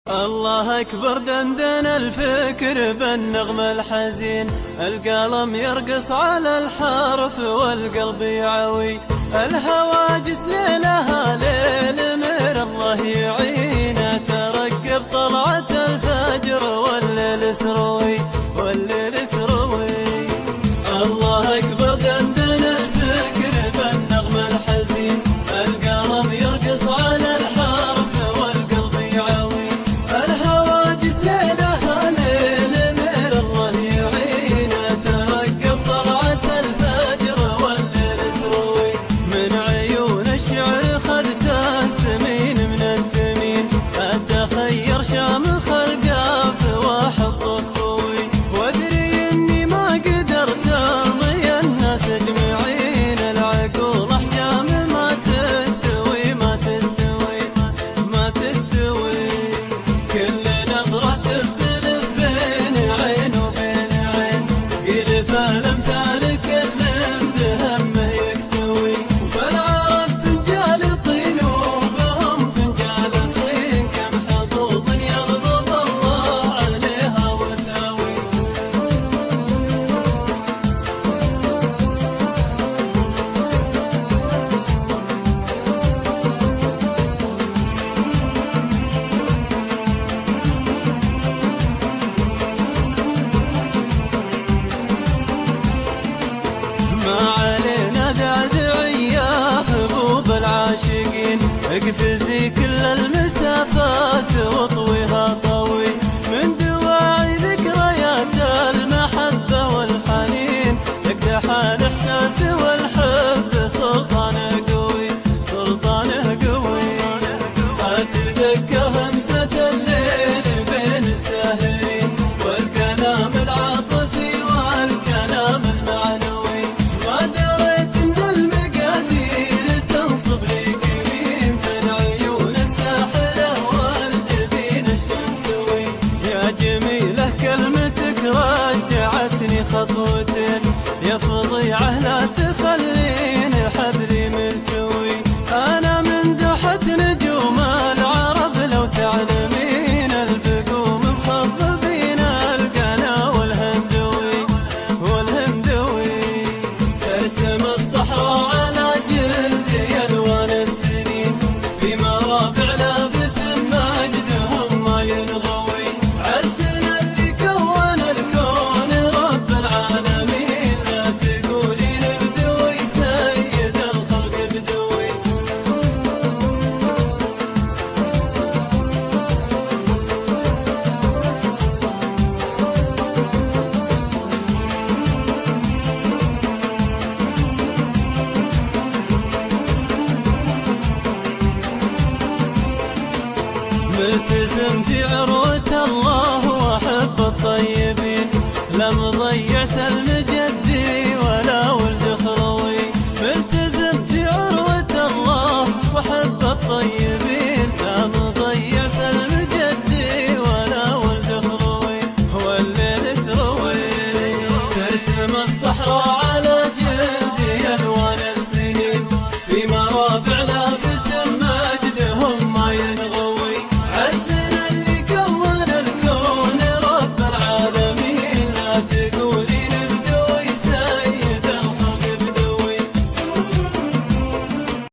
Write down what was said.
الله أكبر دندن الفكر بالنغم الحزين، القلم يرقص على الحرف والقلب يعوي، الهواجس ليلها ليل من الله يعينه، ترقب طلعة الفجر والليل سروي والليل سروي. الله أكبر دندن الفكر بالنغم الحزين، القلم يرقص على الحرف والقلب يعوي، الهواجس ليلها ليل من الله يعينه، ترقب طلعة الفجر والليل سروي. من عيون الشعر خذت السمين من الثمين، أتخير شامخ القاف واحط خوي، وادري اني ما قدرت ارضي الناس اجمعين، العقول احجام ما تستوي ما تستوي ما تستوي، كل نظرة تختلف بين عين وبين عين، قيل فالامثال كل بهمه يكتوي، فالعرب فنجال طين وبهم فنجال صين، كم حظوظ يغضب الله عليها وتاوي. ما علينا دعدعية حبوب العاشقين، اقفزي كل المسافات واطويها طوي، من دواعي ذكريات المحبة والحنين، يقدح الإحساس والحب سلطانه قوي سلطانه قوي. أتذكر همسة الليل بين الساهرين، والكلام العاطفي والكلام المعنوي، ما دريت ان المقادير تنصب لي كمين، من عيون الساحرة والجبين الشمسوي. يا جميلة كلمتك رجعتني خطوتين، يا فظيعة لا تخليني حبلي ملتوي، أنا من دحت نجوم العرب لو تعلمين، البقوم مخضبين القنا والهندوي والهندوي، ترسم الصحراء على جلدي ألوان السنين، في مرابع لابت مجدهم ما ينغوي، عرسنا اللي كون الكون رب العالمين، لا تقولين بدوي سيد الخلق بدوي. ملتزم في عروة الله واحب الطيبين، لم ضيع